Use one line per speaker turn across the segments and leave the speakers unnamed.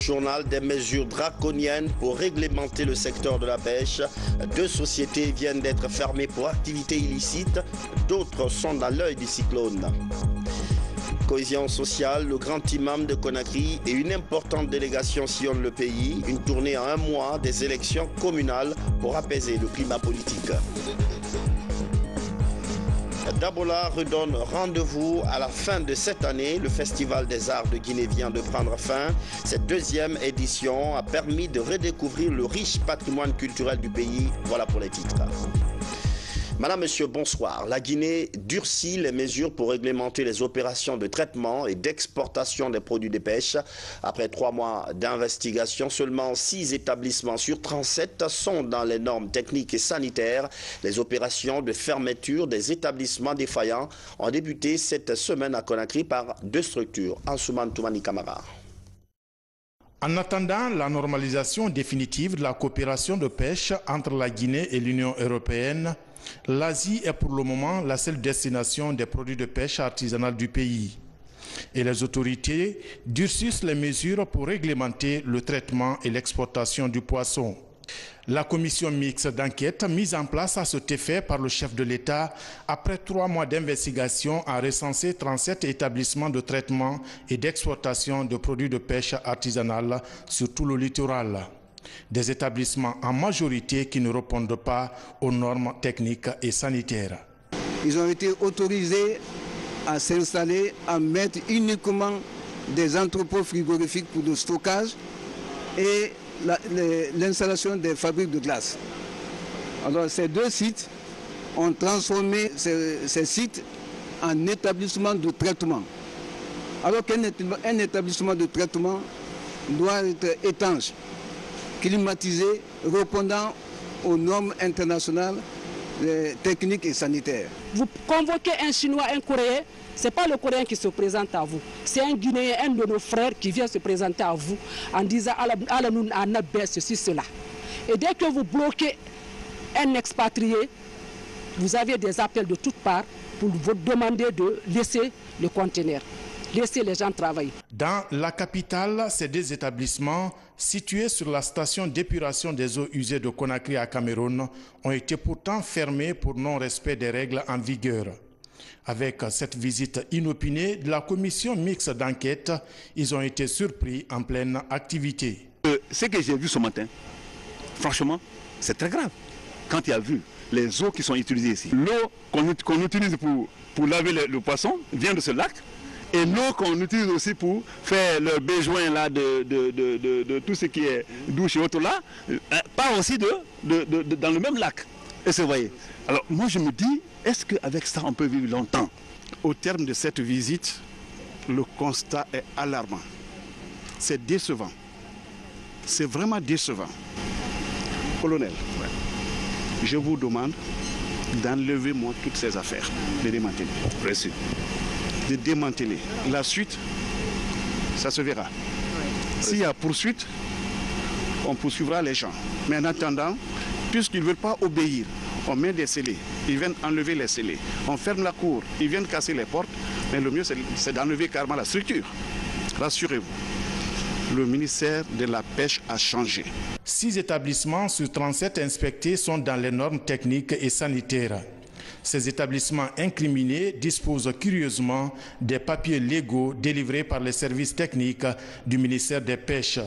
journal des mesures draconiennes pour réglementer le secteur de la pêche. 2 sociétés viennent d'être fermées pour activités illicites, d'autres sont dans l'œil du cyclone. Cohésion sociale, le grand imam de Conakry et une importante délégation sillonnent le pays. Une tournée à 1 mois des élections communales pour apaiser le climat politique. Dabola redonne rendez-vous à la fin de cette année. Le Festival des Arts de Guinée vient de prendre fin. Cette 2e édition a permis de redécouvrir le riche patrimoine culturel du pays. Voilà pour les titres. Madame, Monsieur, bonsoir. La Guinée durcit les mesures pour réglementer les opérations de traitement et d'exportation des produits de pêche. Après 3 mois d'investigation, seulement 6 établissements sur 37 sont dans les normes techniques et sanitaires. Les opérations de fermeture des établissements défaillants ont débuté cette semaine à Conakry par 2 structures. Ansouman Toumani Kamara.
En attendant la normalisation définitive de la coopération de pêche entre la Guinée et l'Union européenne, l'Asie est pour le moment la seule destination des produits de pêche artisanale du pays. Et les autorités durcissent les mesures pour réglementer le traitement et l'exportation du poisson. La commission mixte d'enquête mise en place à cet effet par le chef de l'État, après 3 mois d'investigation, a recensé 37 établissements de traitement et d'exportation de produits de pêche artisanale sur tout le littoral. Des établissements en majorité qui ne répondent pas aux normes techniques et sanitaires.
Ils ont été autorisés à s'installer, à mettre uniquement des entrepôts frigorifiques pour le stockage et l'installation des fabriques de glace. Alors ces 2 sites ont transformé ces sites en établissements de traitement. Alors qu'un établissement de traitement doit être étanche, climatisé, répondant aux normes internationales techniques et sanitaires. Vous convoquez un Chinois, un Coréen, ce n'est pas le Coréen qui se présente à vous, c'est un Guinéen, un de nos frères qui vient se présenter à vous en disant « Alanoun Anabès, ceci, cela ». Et dès que vous bloquez un expatrié, vous avez des appels de toutes parts pour vous demander de laisser le conteneur. Laisser les gens travailler.
Dans la capitale, ces 2 établissements, situés sur la station d'épuration des eaux usées de Conakry à Cameroun, ont été pourtant fermés pour non-respect des règles en vigueur. Avec cette visite inopinée de la commission mixte d'enquête, ils ont été surpris en pleine activité.
Ce que j'ai vu ce matin, franchement, c'est très grave. Quand il y a vu les eaux qui sont utilisées ici, l'eau qu'on utilise pour laver le poisson vient de ce lac. Et l'eau qu'on utilise aussi pour faire le besoin là de tout ce qui est douche et autres là, part aussi dans le même lac. Et c'est voyez. Alors moi je me dis, est-ce qu'avec ça on peut vivre longtemps? Au terme de cette visite, le constat est alarmant. C'est décevant. C'est vraiment décevant. Colonel, je vous demande d'enlever moi toutes ces affaires, de démanteler. Précis. De démanteler. La suite, ça se verra. S'il y a poursuite, on poursuivra les gens. Mais en attendant, puisqu'ils ne veulent pas obéir, on met des scellés. Ils viennent enlever les scellés. On ferme la cour. Ils viennent casser les portes. Mais le mieux, c'est d'enlever carrément la structure. Rassurez-vous. Le ministère de la Pêche a changé.
6 établissements sur 37 inspectés sont dans les normes techniques et sanitaires. Ces établissements incriminés disposent curieusement des papiers légaux délivrés par les services techniques du ministère des Pêches.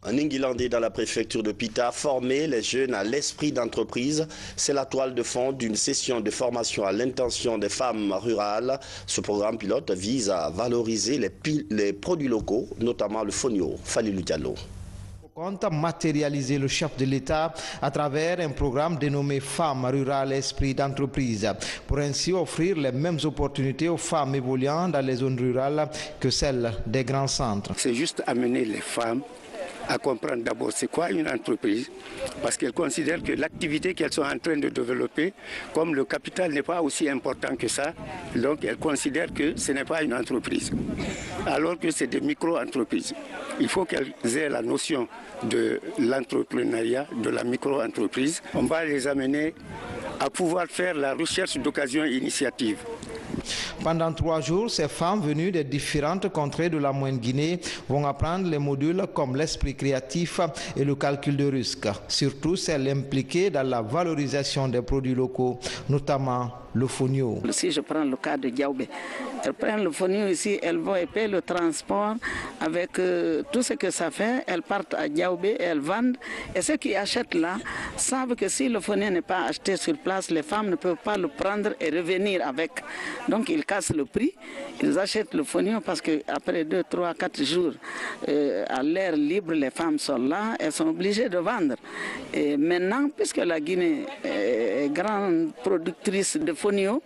Un Inglandais dans la préfecture de Pita, former les jeunes à l'esprit d'entreprise, c'est la toile de fond d'une session de formation à l'intention des femmes rurales. Ce programme pilote vise à valoriser les produits locaux, notamment le fonio. Falilou Diallo.
Compte matérialiser le chef de l'État à travers un programme dénommé Femmes rurales esprit d'entreprise, pour ainsi offrir les mêmes opportunités aux femmes évoluant dans les zones rurales que celles des grands centres.
C'est juste amener les femmes à comprendre d'abord c'est quoi une entreprise, parce qu'elles considèrent que l'activité qu'elles sont en train de développer, comme le capital n'est pas aussi important que ça, donc elles considèrent que ce n'est pas une entreprise, alors que c'est des micro-entreprises. Il faut qu'elles aient la notion de l'entrepreneuriat, de la micro-entreprise. On va les amener à pouvoir faire la recherche d'occasions et initiatives.
Pendant 3 jours, ces femmes venues des différentes contrées de la Moyenne-Guinée vont apprendre les modules comme l'esprit créatif et le calcul de risque, surtout celles impliquées dans la valorisation des produits locaux, notamment le fonio.
Si je prends le cas de Diaobé, elles prennent le fonio ici, elles vont et paient le transport avec tout ce que ça fait, elles partent à Diaobé et elles vendent. Et ceux qui achètent là savent que si le fonio n'est pas acheté sur place, les femmes ne peuvent pas le prendre et revenir avec. Donc ils cassent le prix, ils achètent le fonio parce qu'après 2, 3, 4 jours à l'air libre, les femmes sont là, elles sont obligées de vendre. Et maintenant, puisque la Guinée est grande productrice de fonio,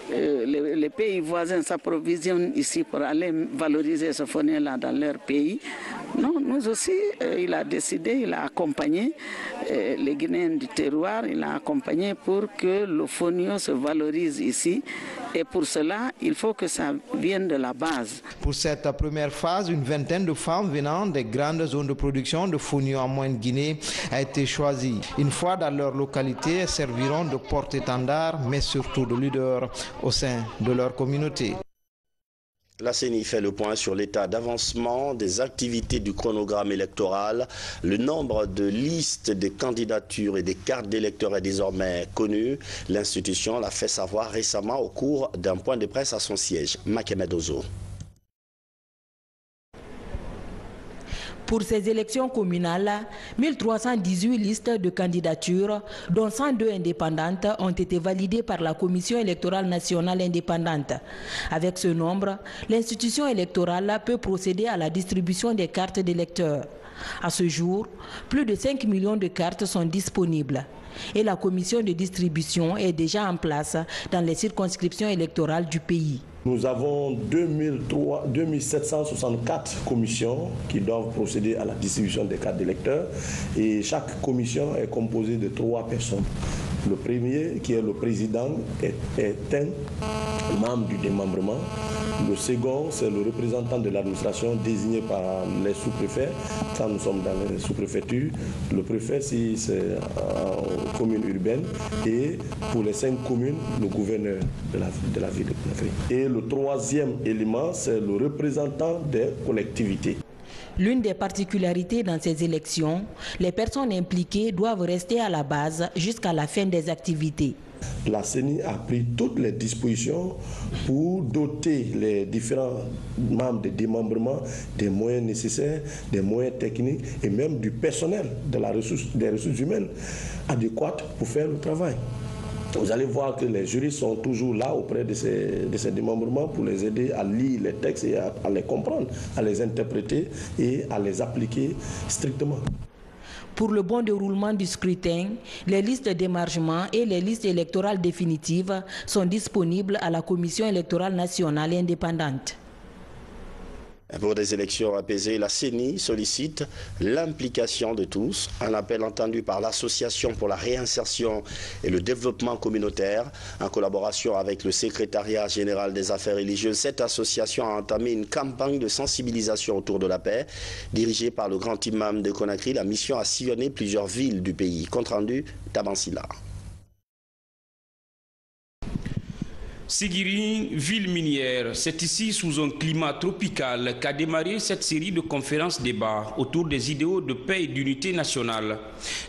les pays voisins s'approvisionnent ici pour aller valoriser ce fonio-là dans leur pays. Non, nous aussi, il a décidé, il a accompagné les Guinéens du terroir, il a accompagné pour que le fonio se valorise ici. Et pour cela, il faut que ça vienne de la base.
Pour cette première phase, une vingtaine de femmes venant des grandes zones de production de fonio en Moyenne-Guinée a été choisie. Une fois dans leur localité, elles serviront de porte-étendard, mais surtout de leader au sein de leur communauté.
La CENI fait le point sur l'état d'avancement des activités du chronogramme électoral. Le nombre de listes de candidatures et des cartes d'électeurs est désormais connu. L'institution l'a fait savoir récemment au cours d'un point de presse à son siège. Makemed Ozo.
Pour ces élections communales, 1318 listes de candidatures, dont 102 indépendantes, ont été validées par la Commission électorale nationale indépendante. Avec ce nombre, l'institution électorale peut procéder à la distribution des cartes d'électeurs. À ce jour, plus de 5 millions de cartes sont disponibles. Et la commission de distribution est déjà en place dans les circonscriptions électorales du pays.
Nous avons 2764 commissions qui doivent procéder à la distribution des cartes d'électeurs et chaque commission est composée de 3 personnes. Le premier, qui est le président, est un membre du démembrement. Le second, c'est le représentant de l'administration désigné par les sous-préfets. Quand nous sommes dans les sous-préfectures, le préfet, si c'est en commune urbaine, et pour les 5 communes, le gouverneur de la ville de Conakry. Et le troisième élément, c'est le représentant des collectivités.
L'une des particularités dans ces élections, les personnes impliquées doivent rester à la base jusqu'à la fin des activités.
La CENI a pris toutes les dispositions pour doter les différents membres de démembrement des moyens nécessaires, des moyens techniques et même du personnel, des ressources humaines adéquates pour faire le travail. Vous allez voir que les juristes sont toujours là auprès de ces démembrements pour les aider à lire les textes et à les comprendre, à les interpréter et à les appliquer strictement.
Pour le bon déroulement du scrutin, les listes d'émargement et les listes électorales définitives sont disponibles à la Commission électorale nationale indépendante.
Pour des élections apaisées, la CENI sollicite l'implication de tous. Un appel entendu par l'Association pour la réinsertion et le développement communautaire. En collaboration avec le secrétariat général des affaires religieuses, cette association a entamé une campagne de sensibilisation autour de la paix. Dirigée par le grand imam de Conakry, la mission a sillonné plusieurs villes du pays. Compte rendu, Tabansila.
Seguiri, ville minière, c'est ici sous un climat tropical qu'a démarré cette série de conférences débats autour des idéaux de paix et d'unité nationale.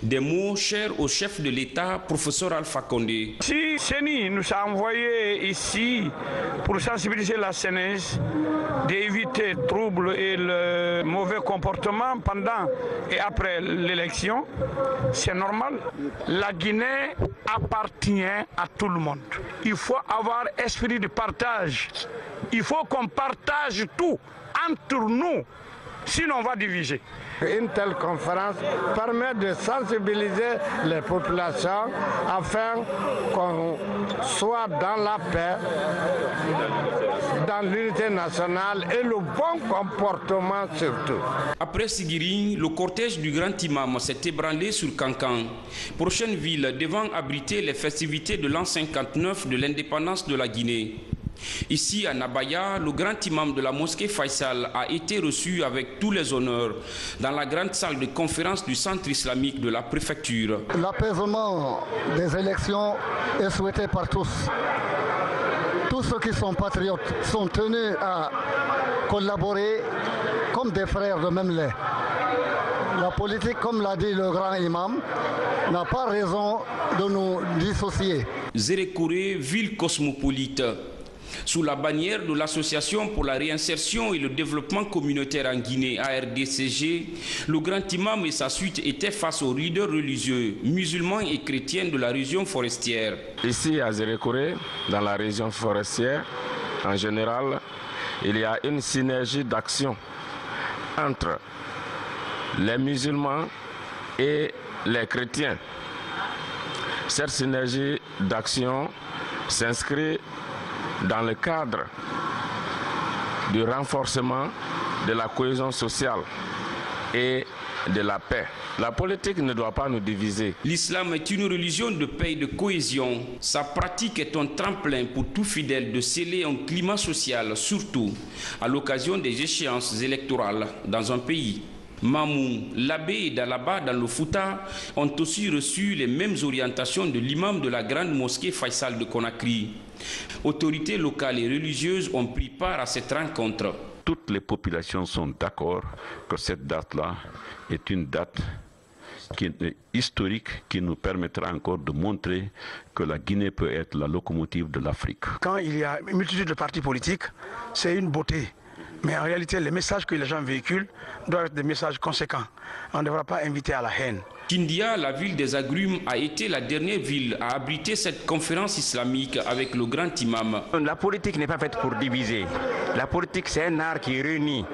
Des mots chers au chef de l'État, professeur Alpha Condé.
Si CENI nous a envoyé ici pour sensibiliser la jeunesse, d'éviter le trouble et le mauvais comportement pendant et après l'élection, c'est normal. La Guinée appartient à tout le monde. Il faut avoir esprit de partage. Il faut qu'on partage tout entre nous, sinon on va diviser. Une telle conférence permet de sensibiliser les populations afin qu'on soit dans la paix, dans l'unité nationale et le bon comportement surtout.
Après Seguiri, le cortège du grand imam s'est ébranlé sur Kankan, prochaine ville devant abriter les festivités de l'an 59 de l'indépendance de la Guinée. Ici à Nabaya, le grand imam de la mosquée Faisal a été reçu avec tous les honneurs dans la grande salle de conférence du centre islamique de la préfecture.
L'apaisement des élections est souhaité par tous. Tous ceux qui sont patriotes sont tenus à collaborer comme des frères de même lait. La politique, comme l'a dit le grand imam, n'a pas raison de nous dissocier.
Zérékoré, ville cosmopolite. Sous la bannière de l'Association pour la réinsertion et le développement communautaire en Guinée, ARDCG, le grand imam et sa suite étaient face aux leaders religieux, musulmans et chrétiens de la région forestière.
Ici à Zérékoré, dans la région forestière, en général, il y a une synergie d'action entre les musulmans et les chrétiens. Cette synergie d'action s'inscrit dans le cadre du renforcement de la cohésion sociale et de la paix. La politique ne doit pas nous diviser.
L'islam est une religion de paix et de cohésion. Sa pratique est un tremplin pour tout fidèle de sceller un climat social, surtout à l'occasion des échéances électorales dans un pays. Mamou, l'abbé et Dalaba dans le Fouta ont aussi reçu les mêmes orientations de l'imam de la grande mosquée Faisal de Conakry. Autorités locales et religieuses ont pris part à cette rencontre.
Toutes les populations sont d'accord que cette date-là est une date historique qui nous permettra encore de montrer que la Guinée peut être la locomotive de l'Afrique.
Quand il y a une multitude de partis politiques, c'est une beauté. Mais en réalité, les messages que les gens véhiculent doivent être des messages conséquents. On ne devra pas inviter à la haine.
Kindia, la ville des agrumes, a été la dernière ville à abriter cette conférence islamique avec le grand imam.
La politique n'est pas faite pour diviser. La politique, c'est un art qui réunit,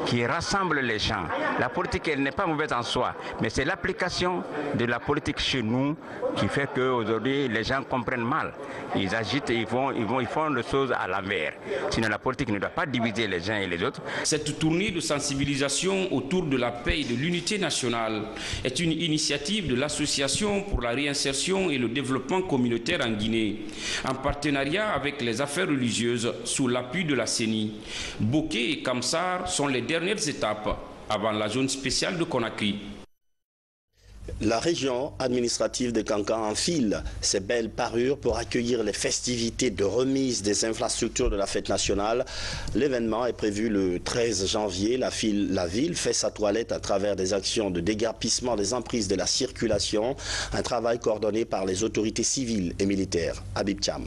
qui rassemble les gens. La politique, elle n'est pas mauvaise en soi, mais c'est l'application de la politique chez nous qui fait qu'aujourd'hui, les gens comprennent mal. Ils agitent et ils font les choses à l'envers. Sinon, la politique ne doit pas diviser les uns et les autres.
Cette tournée de sensibilisation autour de la paix et de l'unité nationale est une initiative de l'Association pour la réinsertion et le développement communautaire en Guinée, en partenariat avec les affaires religieuses sous l'appui de la CENI. Boké et Kamsar sont les dernières étapes avant la zone spéciale de Conakry.
La région administrative de Kankan enfile ses belles parures pour accueillir les festivités de remise des infrastructures de la fête nationale. L'événement est prévu le 13 janvier. La ville fait sa toilette à travers des actions de déguerpissement des emprises de la circulation, un travail coordonné par les autorités civiles et militaires. Habib Cham.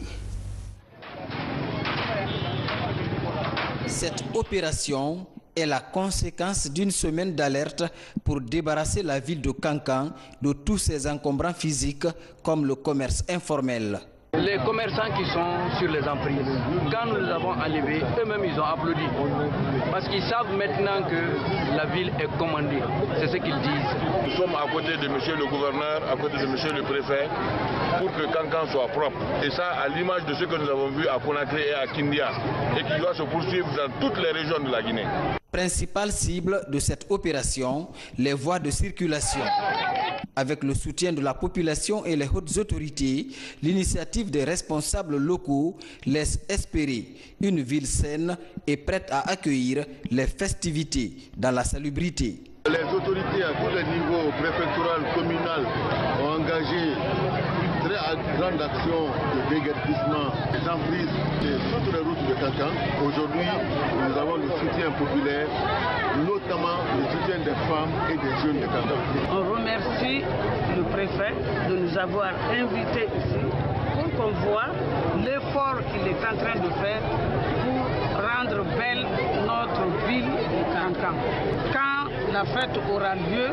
Cette opération est la conséquence d'une semaine d'alerte pour débarrasser la ville de Kankan de tous ses encombrants physiques comme le commerce informel.
Les commerçants qui sont sur les emprises, quand nous les avons enlevés, eux-mêmes ils ont applaudi. Parce qu'ils savent maintenant que la ville est commandée. C'est ce qu'ils disent.
Nous sommes à côté de monsieur le gouverneur, à côté de monsieur le préfet, pour que Kankan soit propre. Et ça, à l'image de ce que nous avons vu à Conakry et à Kindia, et qui doit se poursuivre dans toutes les régions de la Guinée.
Principale cible de cette opération, les voies de circulation. Avec le soutien de la population et les hautes autorités, l'initiative des responsables locaux laisse espérer une ville saine et prête à accueillir les festivités dans la salubrité.
Les autorités à tous les niveaux, préfectoral, communal, ont engagé une très grande action de déguerpissement des emprises de toutes les routes de Kankan. Aujourd'hui, nous avons le soutien populaire, notamment le soutien des femmes et des jeunes de Kankan.
On remercie le préfet de nous avoir invités ici pour qu'on voit l'effort qu'il est en train de faire pour rendre belle notre ville de Kankan. Quand la fête aura lieu,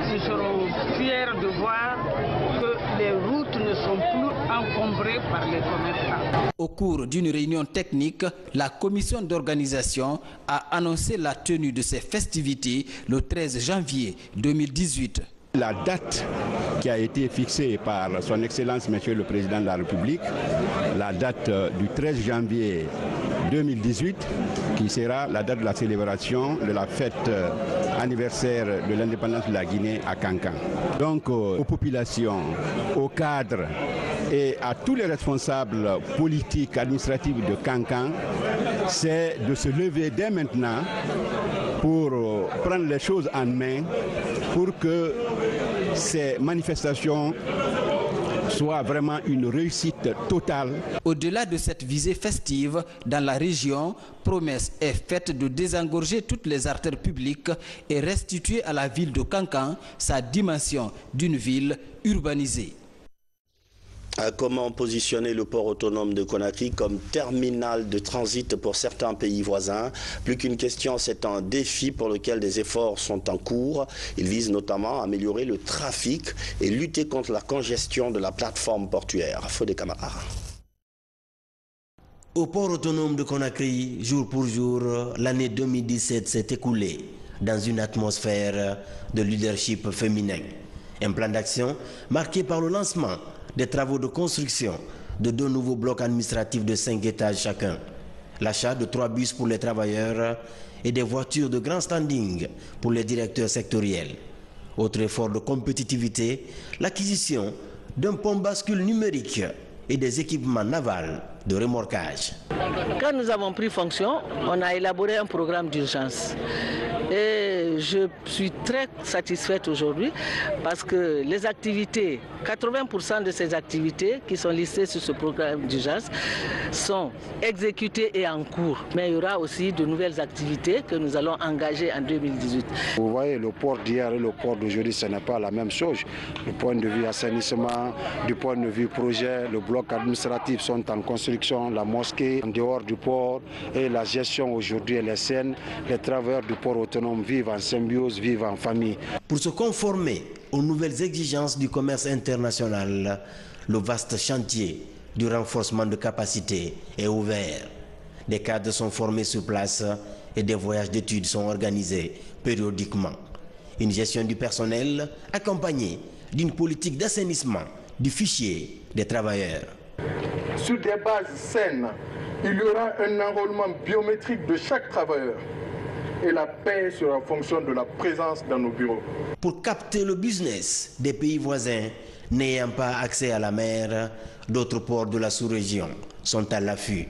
nous serons fiers de voir que les routes ne sont plus encombrées par les commerçants.
Au cours d'une réunion technique, la commission d'organisation a annoncé la tenue de ces festivités le 13 janvier 2018.
La date qui a été fixée par son Excellence Monsieur le Président de la République, la date du 13 janvier 2018, qui sera la date de la célébration de la fête anniversaire de l'indépendance de la Guinée à Kankan. Donc aux populations, aux cadres et à tous les responsables politiques, administratifs de Kankan, c'est de se lever dès maintenant pour prendre les choses en main pour que ces manifestations soient vraiment une réussite totale.
Au-delà de cette visée festive, dans la région, promesse est faite de désengorger toutes les artères publiques et restituer à la ville de Kankan sa dimension d'une ville urbanisée.
Comment positionner le port autonome de Conakry comme terminal de transit pour certains pays voisins? Plus qu'une question, c'est un défi pour lequel des efforts sont en cours. Il vise notamment à améliorer le trafic et lutter contre la congestion de la plateforme portuaire. Fodé Camara.
Au port autonome de Conakry, jour pour jour, l'année 2017 s'est écoulée dans une atmosphère de leadership féminin. Un plan d'action marqué par le lancement des travaux de construction de 2 nouveaux blocs administratifs de 5 étages chacun, l'achat de 3 bus pour les travailleurs et des voitures de grand standing pour les directeurs sectoriels. Autre effort de compétitivité, l'acquisition d'un pont bascule numérique et des équipements navals de remorquage.
Quand nous avons pris fonction, on a élaboré un programme d'urgence. Et je suis très satisfaite aujourd'hui parce que les activités, 80% de ces activités qui sont listées sur ce programme d'urgence sont exécutées et en cours. Mais il y aura aussi de nouvelles activités que nous allons engager en 2018.
Vous voyez, le port d'hier et le port d'aujourd'hui, ce n'est pas la même chose. Du point de vue assainissement, du point de vue projet, le bloc administratif sont en construction, la mosquée en dehors du port et la gestion aujourd'hui elle est saine. Les travailleurs du port autonome vivent en symbiose, vivent en famille.
Pour se conformer aux nouvelles exigences du commerce international, le vaste chantier du renforcement de capacités est ouvert. Des cadres sont formés sur place et des voyages d'études sont organisés périodiquement. Une gestion du personnel accompagnée d'une politique d'assainissement du fichier des travailleurs.
Sur des bases saines, il y aura un enrôlement biométrique de chaque travailleur et la paie sera en fonction de la présence dans nos bureaux.
Pour capter le business des pays voisins n'ayant pas accès à la mer, d'autres ports de la sous-région sont à l'affût.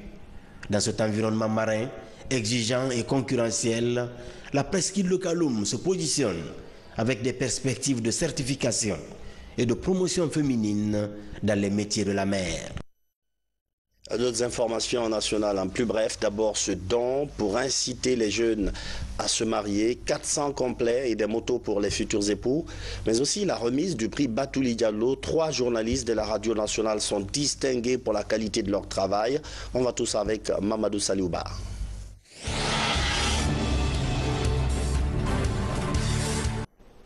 Dans cet environnement marin, exigeant et concurrentiel, la presqu'île de Kaloum se positionne avec des perspectives de certification et de promotion féminine dans les métiers de la mer.
D'autres informations nationales en plus bref. D'abord ce don pour inciter les jeunes à se marier, 400 complets et des motos pour les futurs époux, mais aussi la remise du prix Batouli Diallo. 3 journalistes de la radio nationale sont distingués pour la qualité de leur travail. On va tous avec Mamadou Saliouba.
«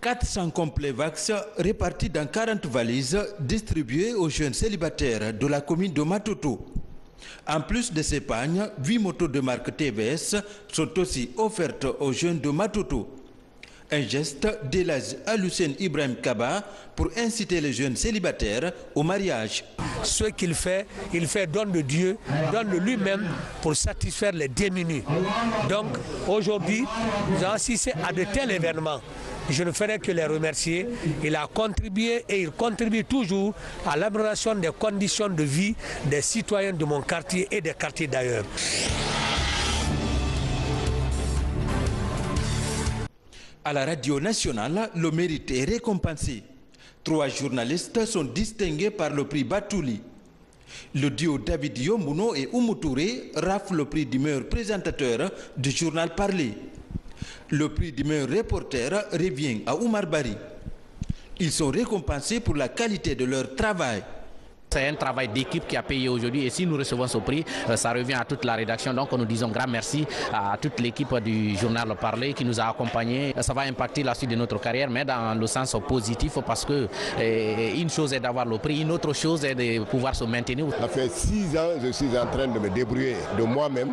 400 complets vax répartis dans 40 valises distribués aux jeunes célibataires de la commune de Matoto. En plus de ces pagnes, 8 motos de marque TVS sont aussi offertes aux jeunes de Matoto. Un geste d'Elhadji Alucene Ibrahim Kaba pour inciter les jeunes célibataires au mariage.
Ce qu'il fait, il fait don de Dieu, don de lui-même pour satisfaire les démunis. Donc aujourd'hui, nous avons assisté à de tels événements. Je ne ferai que les remercier. Il a contribué et il contribue toujours à l'amélioration des conditions de vie des citoyens de mon quartier et des quartiers d'ailleurs.
À la radio nationale, le mérite est récompensé. 3 journalistes sont distingués par le prix Batouli. Le duo David Yomouno et Oumou Touré rafle le prix du meilleur présentateur du journal Parler. Le prix du meilleur reporter revient à Oumar Bari. Ils sont récompensés pour la qualité de leur travail.
C'est un travail d'équipe qui a payé aujourd'hui et si nous recevons ce prix, ça revient à toute la rédaction. Donc nous disons grand merci à toute l'équipe du journal Parler qui nous a accompagnés. Ça va impacter la suite de notre carrière, mais dans le sens positif parce que une chose est d'avoir le prix, une autre chose est de pouvoir se maintenir.
Ça fait 6 ans que je suis en train de me débrouiller de moi-même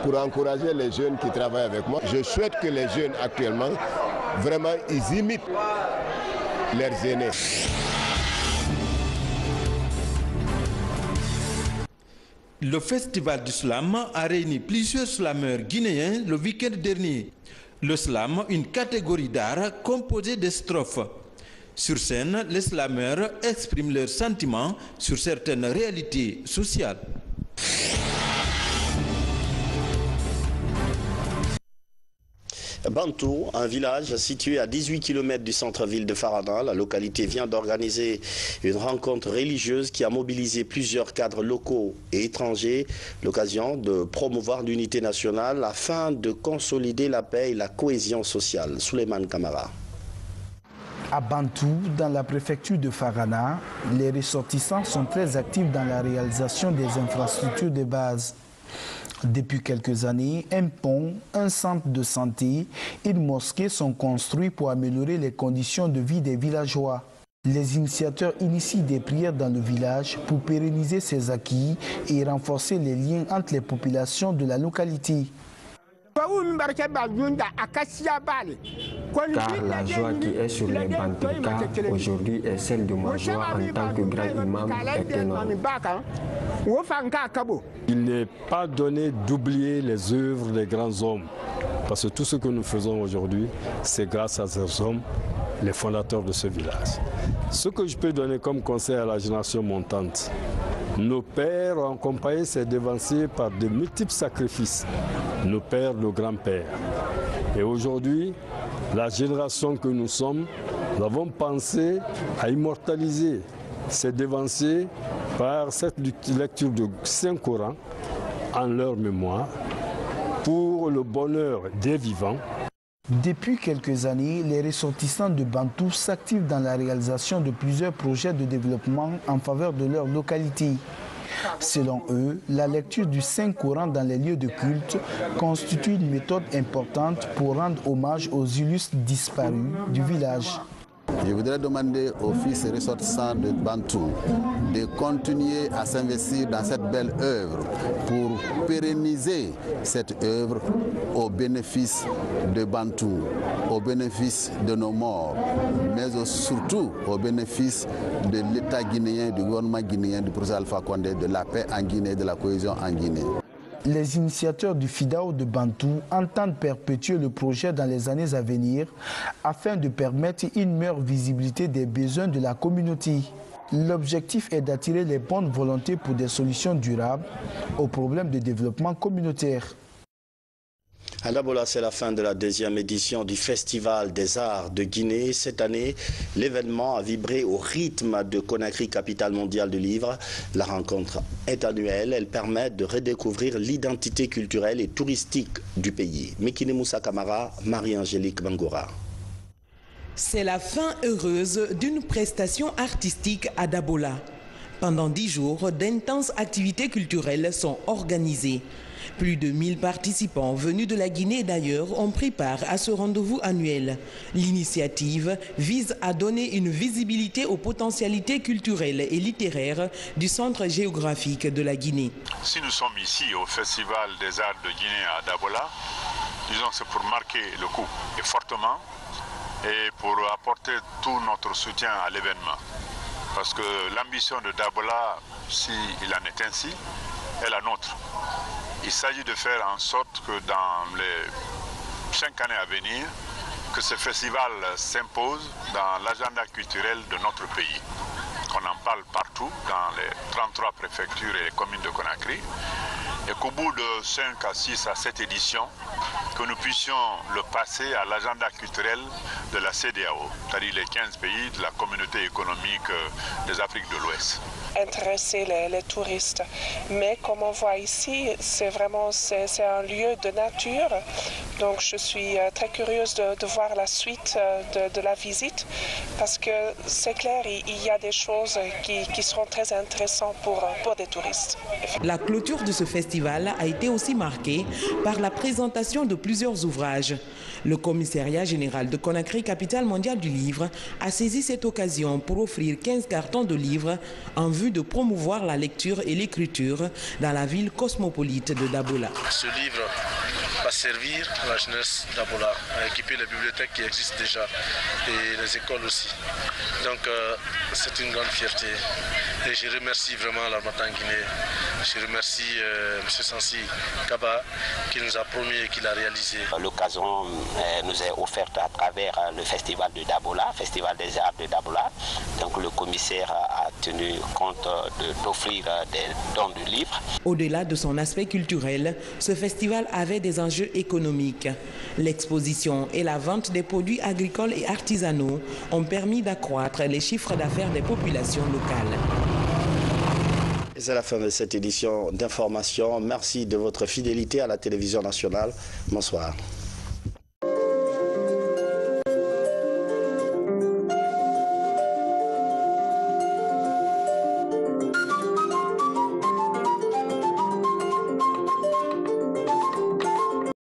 pour encourager les jeunes qui travaillent avec moi. Je souhaite que les jeunes actuellement, vraiment, ils imitent leurs aînés.
Le festival du slam a réuni plusieurs slameurs guinéens le week-end dernier. Le slam, une catégorie d'art composée de strophes. Sur scène, les slameurs expriment leurs sentiments sur certaines réalités sociales.
Bantou, un village situé à 18 km du centre-ville de Farana, la localité vient d'organiser une rencontre religieuse qui a mobilisé plusieurs cadres locaux et étrangers, l'occasion de promouvoir l'unité nationale afin de consolider la paix et la cohésion sociale. Souleymane Kamara.
À Bantou, dans la préfecture de Farana, les ressortissants sont très actifs dans la réalisation des infrastructures de base. Depuis quelques années, un pont, un centre de santé et une mosquée sont construits pour améliorer les conditions de vie des villageois. Les initiateurs initient des prières dans le village pour pérenniser ces acquis et renforcer les liens entre les populations de la localité.
Car la joie qui est sur les Bantouka aujourd'hui est celle de ma joie en tant que grand imam est énorme.
Il n'est pas donné d'oublier les œuvres des grands hommes, parce que tout ce que nous faisons aujourd'hui, c'est grâce à ces hommes, les fondateurs de ce village. Ce que je peux donner comme conseil à la génération montante, nos pères ont accompagné ces devanciers par de multiples sacrifices, nos pères, nos grands-pères. Et aujourd'hui, la génération que nous sommes, nous avons pensé à immortaliser ces devanciers par cette lecture du Saint-Coran en leur mémoire pour le bonheur des vivants.
Depuis quelques années, les ressortissants de Bantou s'activent dans la réalisation de plusieurs projets de développement en faveur de leur localité. Selon eux, la lecture du Saint-Coran dans les lieux de culte constitue une méthode importante pour rendre hommage aux illustres disparus du village.
Je voudrais demander aux fils ressortissants de Bantou de continuer à s'investir dans cette belle œuvre pour pérenniser cette œuvre au bénéfice de Bantou, au bénéfice de nos morts, mais surtout au bénéfice de l'État guinéen, du gouvernement guinéen, du président Alpha Condé, de la paix en Guinée, de la cohésion en Guinée.
Les initiateurs du FIDAO de Bantou entendent perpétuer le projet dans les années à venir afin de permettre une meilleure visibilité des besoins de la communauté. L'objectif est d'attirer les bonnes volontés pour des solutions durables aux problèmes de développement communautaire.
À Dabola, c'est la fin de la deuxième édition du Festival des Arts de Guinée. Cette année, l'événement a vibré au rythme de Conakry, capitale mondiale du livre. La rencontre est annuelle. Elle permet de redécouvrir l'identité culturelle et touristique du pays. Mekine Moussa Kamara, Marie-Angélique Bangora.
C'est la fin heureuse d'une prestation artistique à Dabola. Pendant 10 jours, d'intenses activités culturelles sont organisées. Plus de 1000 participants venus de la Guinée et d'ailleurs ont pris part à ce rendez-vous annuel. L'initiative vise à donner une visibilité aux potentialités culturelles et littéraires du centre géographique de la Guinée.
Si nous sommes ici au Festival des Arts de Guinée à Dabola, disons c'est pour marquer le coup et fortement et pour apporter tout notre soutien à l'événement. Parce que l'ambition de Dabola, s'il en est ainsi, est la nôtre. Il s'agit de faire en sorte que dans les 5 années à venir, que ce festival s'impose dans l'agenda culturel de notre pays. Qu'on en parle partout, dans les 33 préfectures et les communes de Conakry. Et qu'au bout de 5 à 6 à 7 éditions, que nous puissions le passer à l'agenda culturel de la CEDEAO, c'est-à-dire les 15 pays de la communauté économique des Afriques de l'Ouest.
Intéresser les touristes. Mais comme on voit ici, c'est un lieu de nature. Donc je suis très curieuse de voir la suite de la visite parce que c'est clair, il y a des choses qui seront très intéressantes pour des touristes.
La clôture de ce festival a été aussi marquée par la présentation de plusieurs ouvrages. Le commissariat général de Conakry, capitale mondiale du livre, a saisi cette occasion pour offrir 15 cartons de livres en vue vue de promouvoir la lecture et l'écriture dans la ville cosmopolite de Dabola.
Ce livre va servir à la jeunesse d'Abola, à équiper les bibliothèques qui existent déjà et les écoles aussi. Donc c'est une grande fierté et je remercie vraiment l'Harmattan Guinée. Je remercie M. Sansi Kaba qui nous a promis et qui l'a réalisé.
L'occasion nous est offerte à travers le festival de Dabola, Festival des Arts de Dabola. Donc le commissaire a tenu compte d'offrir des dons de livres.
Au-delà de son aspect culturel, ce festival avait des enjeux économiques. L'exposition et la vente des produits agricoles et artisanaux ont permis d'accroître les chiffres d'affaires des populations locales.
C'est la fin de cette édition d'information. Merci de votre fidélité à la télévision nationale. Bonsoir.